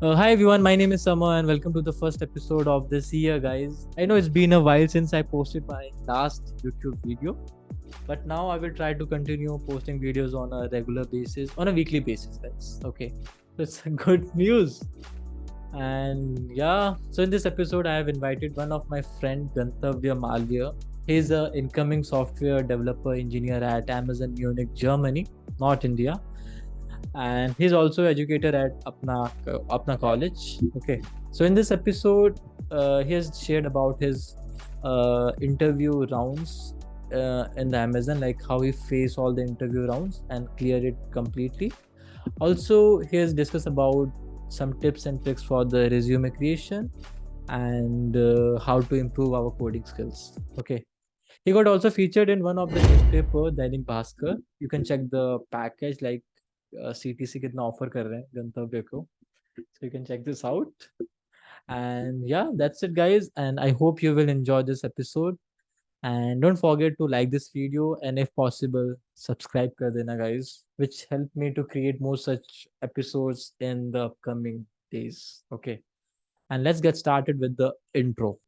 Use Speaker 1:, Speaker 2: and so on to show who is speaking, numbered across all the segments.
Speaker 1: Hi everyone, my name is Sama and welcome to the first episode of this year, guys. I know it's been a while since I posted my last YouTube video, but now I will try to continue posting videos on a regular basis, on a weekly basis, guys. Okay, that's good news. And yeah, so in this episode, I have invited one of my friend Gantavya Malviya. He's a incoming software developer engineer at Amazon Munich, Germany, not India, and he's also educator at Apna College. Okay, so in this episode, he has shared about his interview rounds in the Amazon, like how he faced all the interview rounds and cleared it completely. Also, he has discussed about some tips and tricks for the resume creation and how to improve our coding skills. Okay. He got also featured in one of the newspaper, Dainik Bhaskar. You can check the package, like CTC कितना offer कर रहे हैं गंतव्य को. So you can check this out. And yeah, that's it, guys. And I hope you will enjoy this episode. And don't forget to like this video and if possible, subscribe kar dena, guys, which help me to create more such episodes in the upcoming days. Okay. And let's get started with the intro.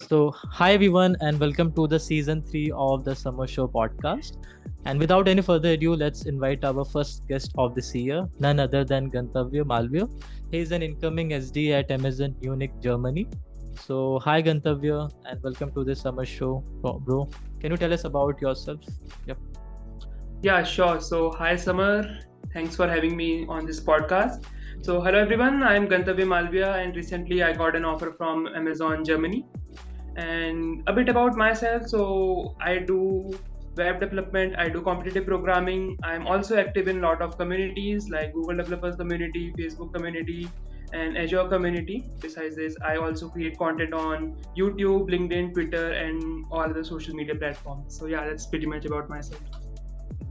Speaker 1: So, hi everyone, and welcome to the season 3 of the Summer Show podcast. And without any further ado, let's invite our first guest of this year, none other than Gantavya Malviya. He is an incoming SD at Amazon Munich, Germany. So, hi Gantavya, and welcome to the Summer Show, bro. Can you tell us about yourself? Yep.
Speaker 2: Yeah, sure. So, hi Summer. Thanks for having me on this podcast. So, hello everyone. I'm Gantavya Malviya, and recently I got an offer from Amazon Germany. And a bit about myself. So, I do web development, I do competitive programming. I'm also active in a lot of communities like Google Developers Community, Facebook Community, and Azure Community. Besides this, I also create content on YouTube, LinkedIn, Twitter, and all the social media platforms. So, yeah, that's pretty much about myself.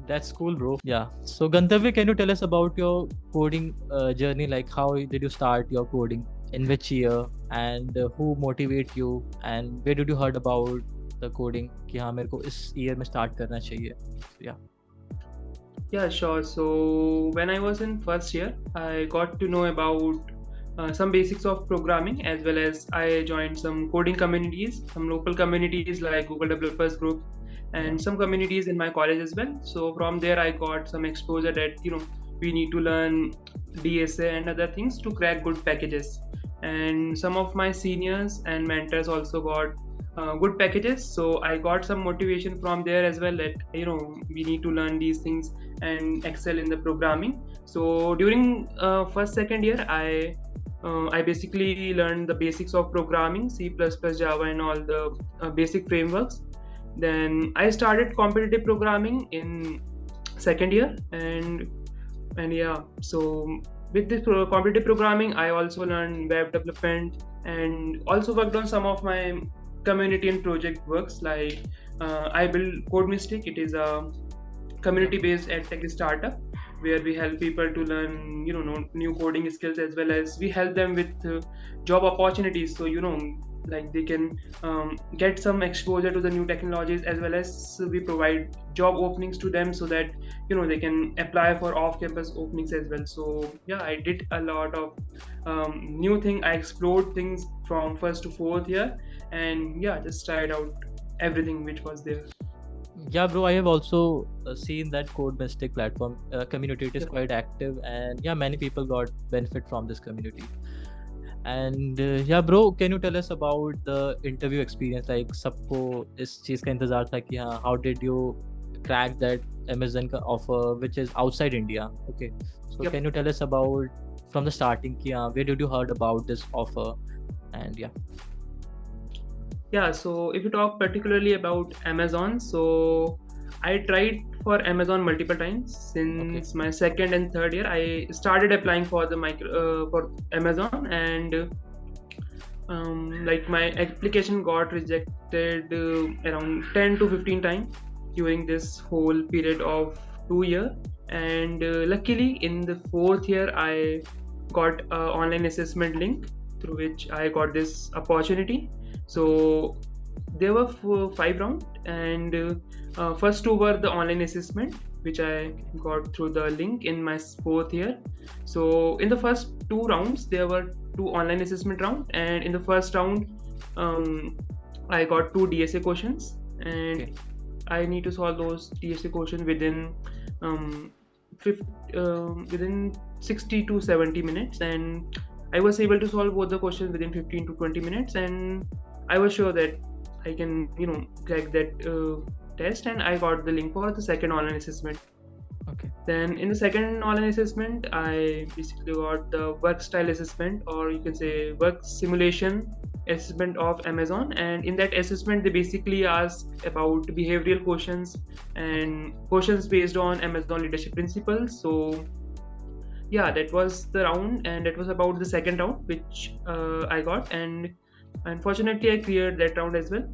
Speaker 1: That's cool, bro. Yeah. So, Gantavya, can you tell us about your coding journey? Like, how did you start your coding? In which year? And who motivate you? And where did you heard about the coding? कि हाँ मेरे को इस year में start करना चाहिए. So, yeah.
Speaker 2: Yeah, sure. So when I was in first year, I got to know about some basics of programming, as well as I joined some coding communities, some local communities like Google Developers Group, and some communities in my college as well. So from there, I got some exposure that we need to learn DSA and other things to crack good packages. And some of my seniors and mentors also got good packages, so I got some motivation from there as well that we need to learn these things and excel in the programming. So during first second year, I basically learned the basics of programming, C++, Java, and all the basic frameworks. Then I started competitive programming in second year, and yeah, so with this competitive programming, I also learned web development and also worked on some of my community and project works. Like I built Code Mystic. It is a community-based edtech startup where we help people to learn, new coding skills, as well as we help them with job opportunities. So like they can get some exposure to the new technologies, as well as we provide job openings to them so that they can apply for off-campus openings as well. So yeah, I did a lot of new thing. I explored things from first to fourth year, and yeah, just tried out everything which was there.
Speaker 1: Yeah, bro, I have also seen that Code Mystic platform community. It is quite active, and yeah, many people got benefit from this community. And yeah, bro, can you tell us about the interview experience? Like, सबको इस चीज का इंतजार था कि हाँ, how did you crack that Amazon का offer which is outside India? Okay, so can you tell us about from the starting कि हाँ, where did you heard about this offer? And yeah.
Speaker 2: Yeah, so if you talk particularly about Amazon, so I tried for Amazon multiple times since my second and third year. I started applying for the for Amazon, and like my application got rejected around 10 to 15 times during this whole period of 2 years. And luckily in the fourth year, I got an online assessment link through which I got this opportunity. So there were 5 rounds, and first 2 were the online assessment, which I got through the link in my 4th year. So in the first 2 rounds, there were 2 online assessment rounds, and in the first round, I got 2 DSA questions, and
Speaker 1: Okay.
Speaker 2: I need to solve those DSA questions within um, within 60 to 70 minutes, and I was able to solve both the questions within 15 to 20 minutes, and I was sure that I can, crack that test, and I got the link for the second online assessment.
Speaker 1: Okay.
Speaker 2: Then in the second online assessment, I basically got the work style assessment, or you can say work simulation assessment of Amazon. And in that assessment, they basically ask about behavioral questions and questions based on Amazon leadership principles. So yeah, that was the round, and that was about the second round, which I got, and unfortunately, I cleared that round as well.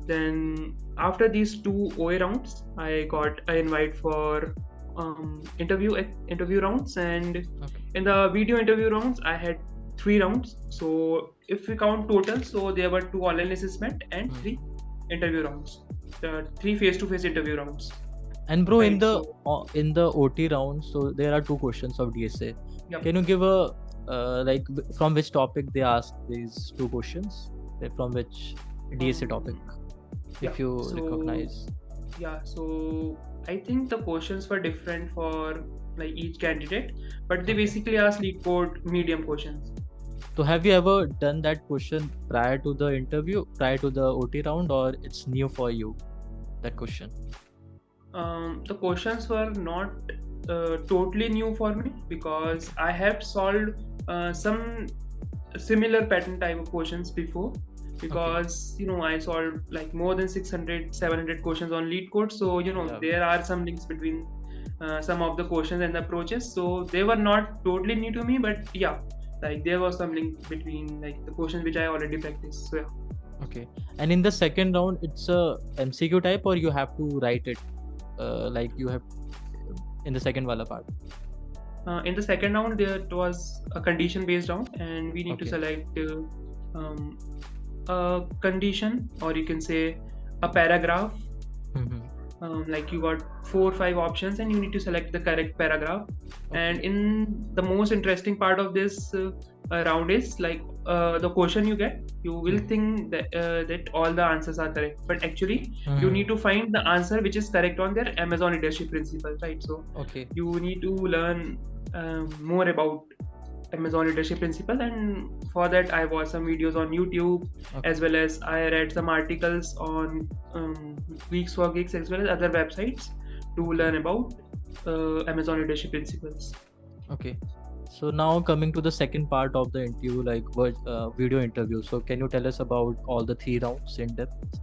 Speaker 2: Then after these 2 OA rounds, I got an invite for interview rounds, and
Speaker 1: Okay.
Speaker 2: in the video interview rounds, I had 3 rounds. So if we count total, so there were 2 online assessment and 3 interview rounds, the 3 face-to-face interview rounds.
Speaker 1: And bro, in
Speaker 2: Right,
Speaker 1: the
Speaker 2: so
Speaker 1: in the OT round, so there are 2 questions of DSA.
Speaker 2: yeah.
Speaker 1: Can you give a from which topic they ask these 2 questions? From which DSA topic,
Speaker 2: Yeah,
Speaker 1: if you
Speaker 2: so
Speaker 1: recognize?
Speaker 2: so I think the questions were different for like each candidate, but they
Speaker 1: Okay.
Speaker 2: basically asked lead code medium questions.
Speaker 1: So have you ever done that question prior to the interview, prior to the OT round, or it's new for you, that question?
Speaker 2: The questions were not totally new for me, because I have solved some similar pattern type of questions before, because I solved like more than 600-700 questions on lead code. So
Speaker 1: Yeah.
Speaker 2: there are some links between some of the questions and the approaches, so they were not totally new to me, but yeah, like there was some link between like the questions which I already practiced. So yeah.
Speaker 1: Okay. And in the second round, it's a MCQ type, or you have to write it like you have in the second wala part?
Speaker 2: In the second round, there was a condition based round, and we need to
Speaker 1: Okay.
Speaker 2: select a condition, or you can say a paragraph.
Speaker 1: Mhm.
Speaker 2: Like you got 4 or 5 options, and you need to select the correct paragraph. And in the most interesting part of this round is like the question you get, you will think that all the answers are correct, but actually you need to find the answer which is correct on their Amazon leadership principle, right? So
Speaker 1: Okay.
Speaker 2: you need to learn more about Amazon leadership principle, and for that I watched some videos on YouTube,
Speaker 1: Okay.
Speaker 2: as well as I read some articles on Geeks for Geeks, as well as other websites, to learn about Amazon leadership principles.
Speaker 1: Okay. So now coming to the second part of the interview, like video interview. So can you tell us about all the 3 rounds in depth?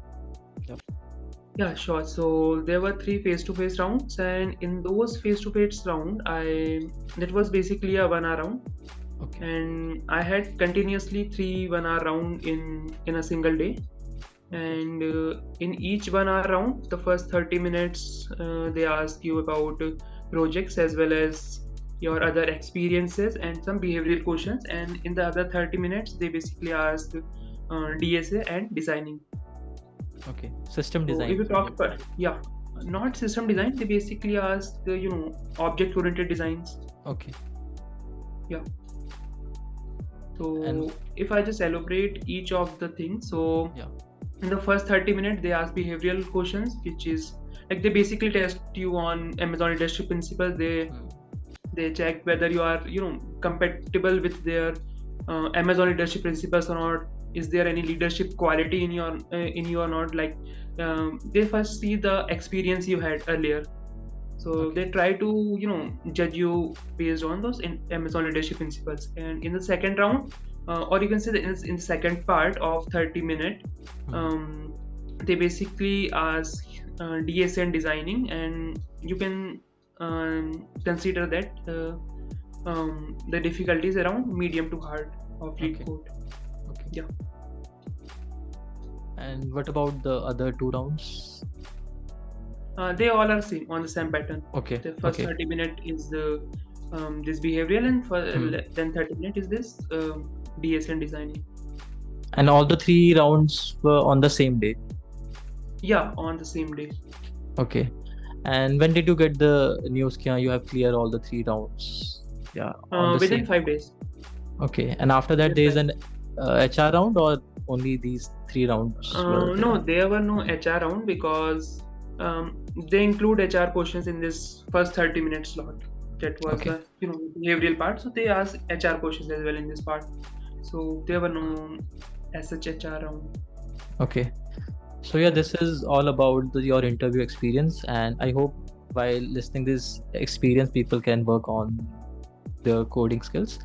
Speaker 2: Yeah, sure. So there were 3 face-to-face rounds, and in those face-to-face round, that was basically a 1 hour round,
Speaker 1: Okay.
Speaker 2: and I had continuously 3 1 hour round in a single day. And in each 1 hour round, the first 30 minutes they ask you about projects, as well as your other experiences and some behavioral questions, and in the other 30 minutes they basically ask DSA and designing.
Speaker 1: Okay. System
Speaker 2: So
Speaker 1: design.
Speaker 2: if you talk about, yeah, not system design, they basically ask object oriented designs.
Speaker 1: Okay.
Speaker 2: Yeah. So
Speaker 1: And
Speaker 2: if I just elaborate each of the things, so
Speaker 1: yeah.
Speaker 2: in the first 30 minutes they ask behavioral questions, which is like they basically test you on Amazon leadership principles. They check whether you are compatible with their Amazon leadership principles or not. Is there any leadership quality in you or not? Like they first see the experience you had earlier, so
Speaker 1: Okay.
Speaker 2: they try to judge you based on those Amazon leadership principles. And in the second round, or you can say that in the second part of 30 minutes, they basically ask DSA and designing, and you can consider that the difficulties around medium to hard of lead
Speaker 1: Okay.
Speaker 2: code.
Speaker 1: Okay.
Speaker 2: Yeah.
Speaker 1: And what about the other 2 rounds?
Speaker 2: They all are same on the same pattern.
Speaker 1: Okay.
Speaker 2: The first
Speaker 1: Okay.
Speaker 2: 30 minutes is the this behavioral, and for then 30 minutes is this DS and designing.
Speaker 1: And all the 3 rounds were on the same day.
Speaker 2: Yeah, on the same day.
Speaker 1: Okay. And when did you get the news that you have cleared all the 3 rounds? Yeah, on the
Speaker 2: Within
Speaker 1: same.
Speaker 2: 5 days.
Speaker 1: Okay. And after that,
Speaker 2: Yes,
Speaker 1: there is
Speaker 2: sir.
Speaker 1: an HR round, or only these 3 rounds were
Speaker 2: No,
Speaker 1: there?
Speaker 2: there were no HR round because they include HR questions in this first 30-minute slot. That was
Speaker 1: Okay.
Speaker 2: the behavioral part. So they asked HR questions as well in this part. So there were no as such HR round.
Speaker 1: Okay. So yeah, this is all about your interview experience, and I hope while listening this experience, people can work on their coding skills.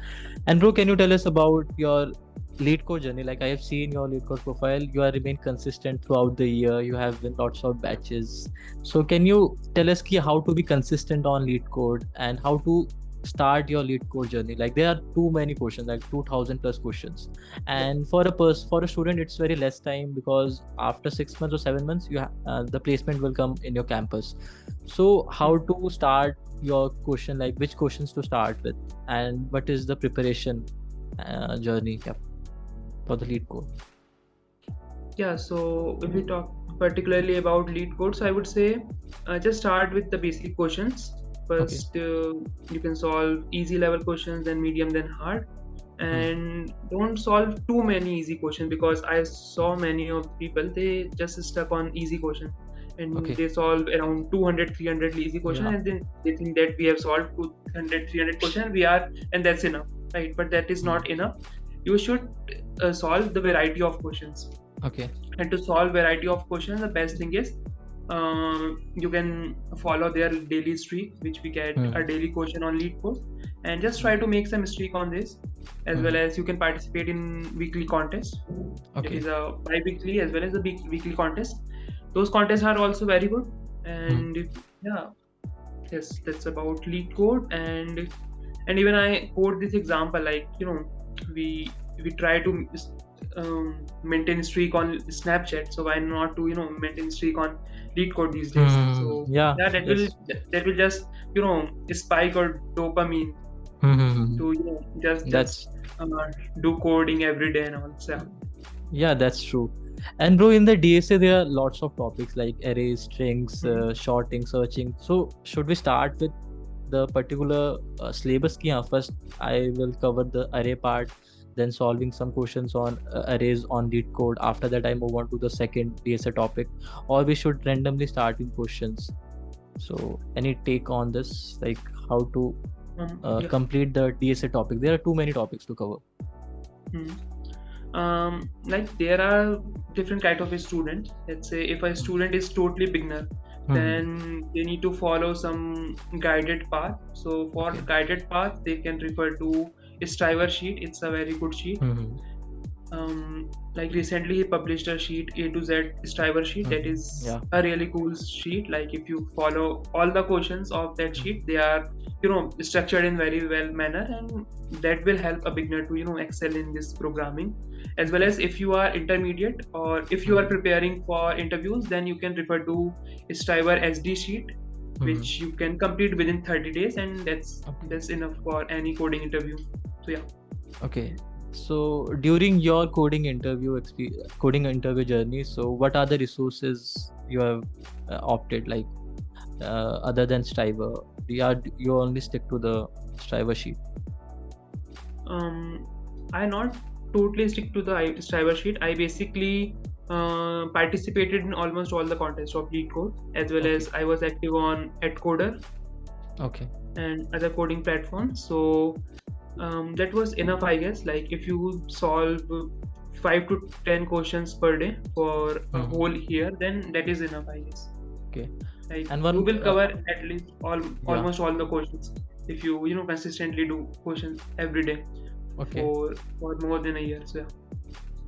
Speaker 1: And bro, can you tell us about your lead code journey? Like, I have seen your lead code profile, you are remain consistent throughout the year, you have been lots of batches. So can you tell us how to be consistent on lead code and how to start your lead code journey? Like, there are too many questions, like 2000 plus questions, and for a student it's very less time, because after 6 months or 7 months the placement will come in your campus. So how to start your question, like which questions to start with, and what is the preparation journey for the lead code?
Speaker 2: Yeah, so if we talk particularly about lead code, so I would say just start with the basic questions. First, you can solve easy level questions, then medium, then hard. And don't solve too many easy questions, because I saw many of people, they just stuck on easy questions, and
Speaker 1: Okay.
Speaker 2: they solve around 200, 300 easy questions,
Speaker 1: Yeah.
Speaker 2: and then they think that we have solved 200, 300 questions, and that's enough, right? But that is not enough. You should solve the variety of questions.
Speaker 1: Okay.
Speaker 2: And to solve variety of questions, the best thing is you can follow their daily streak, which we get a daily question on lead code, and just try to make some streak on this, as well as you can participate in weekly contests. It
Speaker 1: Okay.
Speaker 2: is a bi-weekly as well as a weekly contest. Those contests are also very good. And yeah, yes, that's about lead code. And even I quote this example, like we try to maintain streak on Snapchat, so why not to maintain streak on lead code these days? So
Speaker 1: Yeah.
Speaker 2: that will just spike our dopamine to just do coding every day and all. So
Speaker 1: Yeah, that's true. And bro, in the DSA there are lots of topics like arrays, strings, shorting, searching. So should we start with the particular syllabus? First I will cover the array part, then solving some questions on arrays on lead code. After that I move on to the second DSA topic, or we should randomly start in questions. So any take on this, like how to complete the DSA topic? There are too many topics to cover.
Speaker 2: Like there are different kind of a student. Let's say if a student is totally beginner, then they need to follow some guided path. So for guided path, they can refer to Striver sheet. It's a very good sheet. Like recently he published a sheet, A to Z Striver sheet. That is a really cool sheet. Like if you follow all the questions of that sheet, they are structured in very well manner, and that will help a beginner to excel in this programming. As well as if you are intermediate, or if you are preparing for interviews, then you can refer to Striver SD sheet, which you can complete within 30 days, and that's enough for any coding interview. So yeah.
Speaker 1: Okay. So during your coding interview journey, so what are the resources you have opted, like other than Striver? You only stick to the Striver sheet?
Speaker 2: I not totally stick to the Striver sheet. I basically participated in almost all the contests of lead code, as well as I was active on Edcoder and other coding platforms. So that was enough, I guess. Like if you solve 5 to 10 questions per day for a whole year, then that is enough, I guess.
Speaker 1: Okay.
Speaker 2: Like and you will cover at least almost all the questions if you consistently do questions every day for more than a year. So yeah.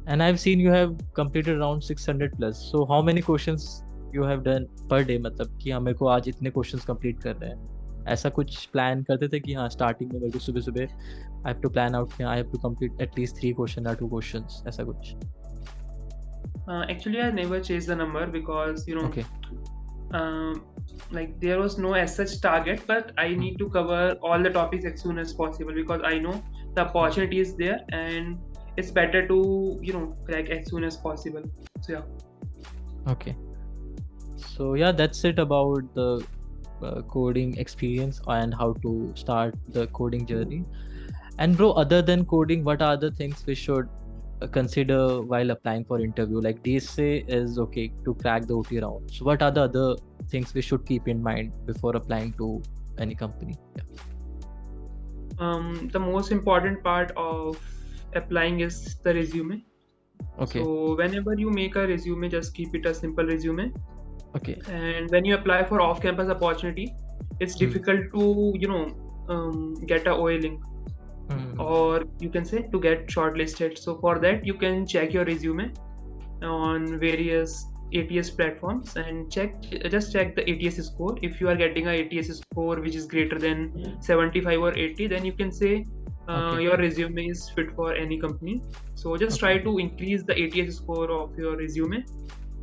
Speaker 1: And I've seen you have completed around 600 plus. So how many questions you have done per day? मतलब कि हमें को आज इतने questions complete कर रहे हैं, ऐसा कुछ प्लान करते थे कि हाँ स्टार्टिंग में मेरे को सुबह I have to plan out कि I have to complete at least 3 questions or 2 questions, ऐसा कुछ?
Speaker 2: Actually I never chased the number, because like there was no as such target, but I need to cover all the topics as soon as possible, because I know the opportunity is there, and it's better to crack as soon as possible. So yeah.
Speaker 1: Okay. So yeah, that's it about the coding experience and how to start the coding journey. And bro, other than coding, what are the things we should consider while applying for interview? Like DSA is okay to crack the OT round. So what are the other things we should keep in mind before applying to any company? Yeah.
Speaker 2: The most important part of applying is the resume.
Speaker 1: Okay.
Speaker 2: So whenever you make a resume, just keep it a simple resume.
Speaker 1: Okay.
Speaker 2: And when you apply for off-campus opportunity, it's difficult to get a OA link, or you can say to get shortlisted. So for that, you can check your resume on various ATS platforms and just check the ATS score. If you are getting a ATS score which is greater than 75 or 80, then you can say
Speaker 1: Okay.
Speaker 2: your resume is fit for any company. So just try to increase the ATS score of your resume.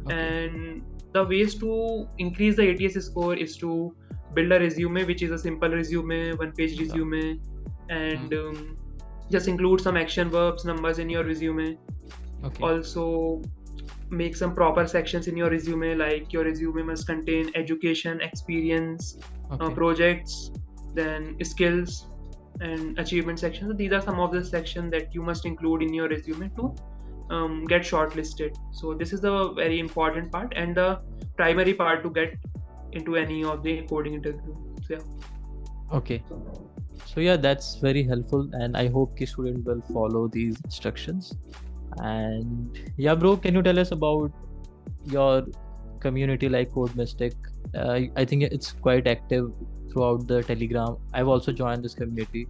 Speaker 1: Okay.
Speaker 2: And the ways to increase the ATS score is to build a resume which is a simple resume, one-page resume, and just include some action verbs, numbers in your resume.
Speaker 1: Okay.
Speaker 2: Also make some proper sections in your resume, like your resume must contain education, experience,
Speaker 1: Okay.
Speaker 2: projects, then skills and achievement sections. So these are some of the sections that you must include in your resume to get shortlisted. So this is the very important part and the primary part to get into any of the coding interview. So yeah.
Speaker 1: Okay. So yeah, that's very helpful, and I hope the student will follow these instructions. And yeah, bro, can you tell us about your community like Code Mystic? I think it's quite active throughout the Telegram. I've also joined this community.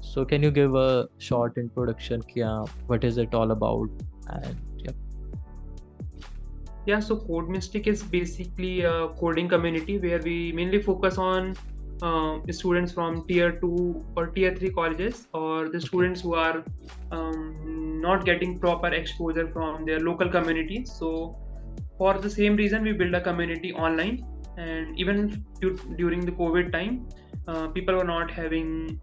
Speaker 1: So can you give a short introduction? What is it all about? And yeah.
Speaker 2: Yeah, so Code Mystic is basically a coding community where we mainly focus on students from tier 2 or tier 3 colleges, or the students who are not getting proper exposure from their local communities. So for the same reason, we build a community online. And even during the COVID time, people were not having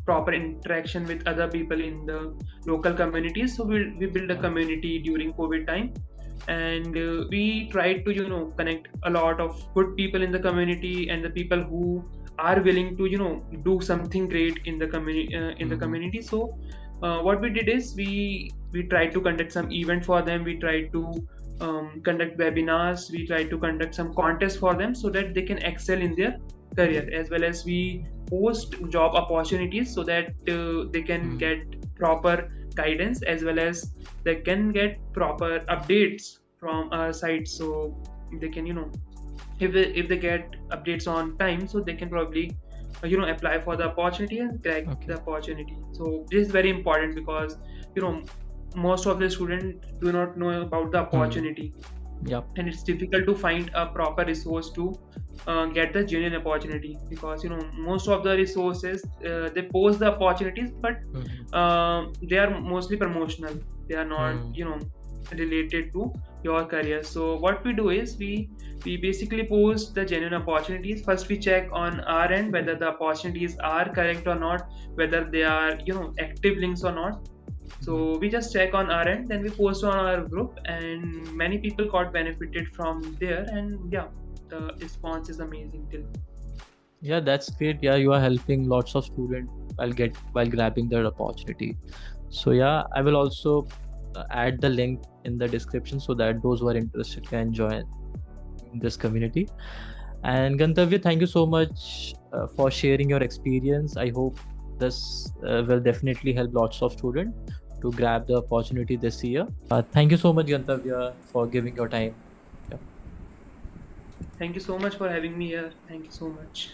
Speaker 2: proper interaction with other people in the local communities. So we build a community during COVID time, and we tried to connect a lot of good people in the community and the people who are willing to do something great in the community. So what we did is we tried to conduct some event for them. We tried to conduct webinars. We tried to conduct some contests for them so that they can excel in their career, as well as we post job opportunities so that they can get proper guidance, as well as they can get proper updates from our site. So they can if they get updates on time, so they can probably apply for the opportunity and crack the opportunity. So this is very important because most of the students do not know about the opportunity.
Speaker 1: Yep.
Speaker 2: And it's difficult to find a proper resource to get the genuine opportunity, because most of the resources they post the opportunities, but they are mostly promotional. They are not related to your career. So what we do is we basically post the genuine opportunities. First we check on our end whether the opportunities are correct or not, whether they are active links or not. So we just check on our end, then we post on our group, and many people got benefited from there. And yeah, the response is amazing till.
Speaker 1: Yeah, that's great. Yeah, you are helping lots of students while grabbing their opportunity. So yeah, I will also add the link in the description so that those who are interested can join this community. And Gantavya, thank you so much for sharing your experience. I hope this will definitely help lots of students to grab the opportunity this year. Thank you so much, Gantavya, for giving your time.
Speaker 2: Thank you so much for having me here. Thank you so much.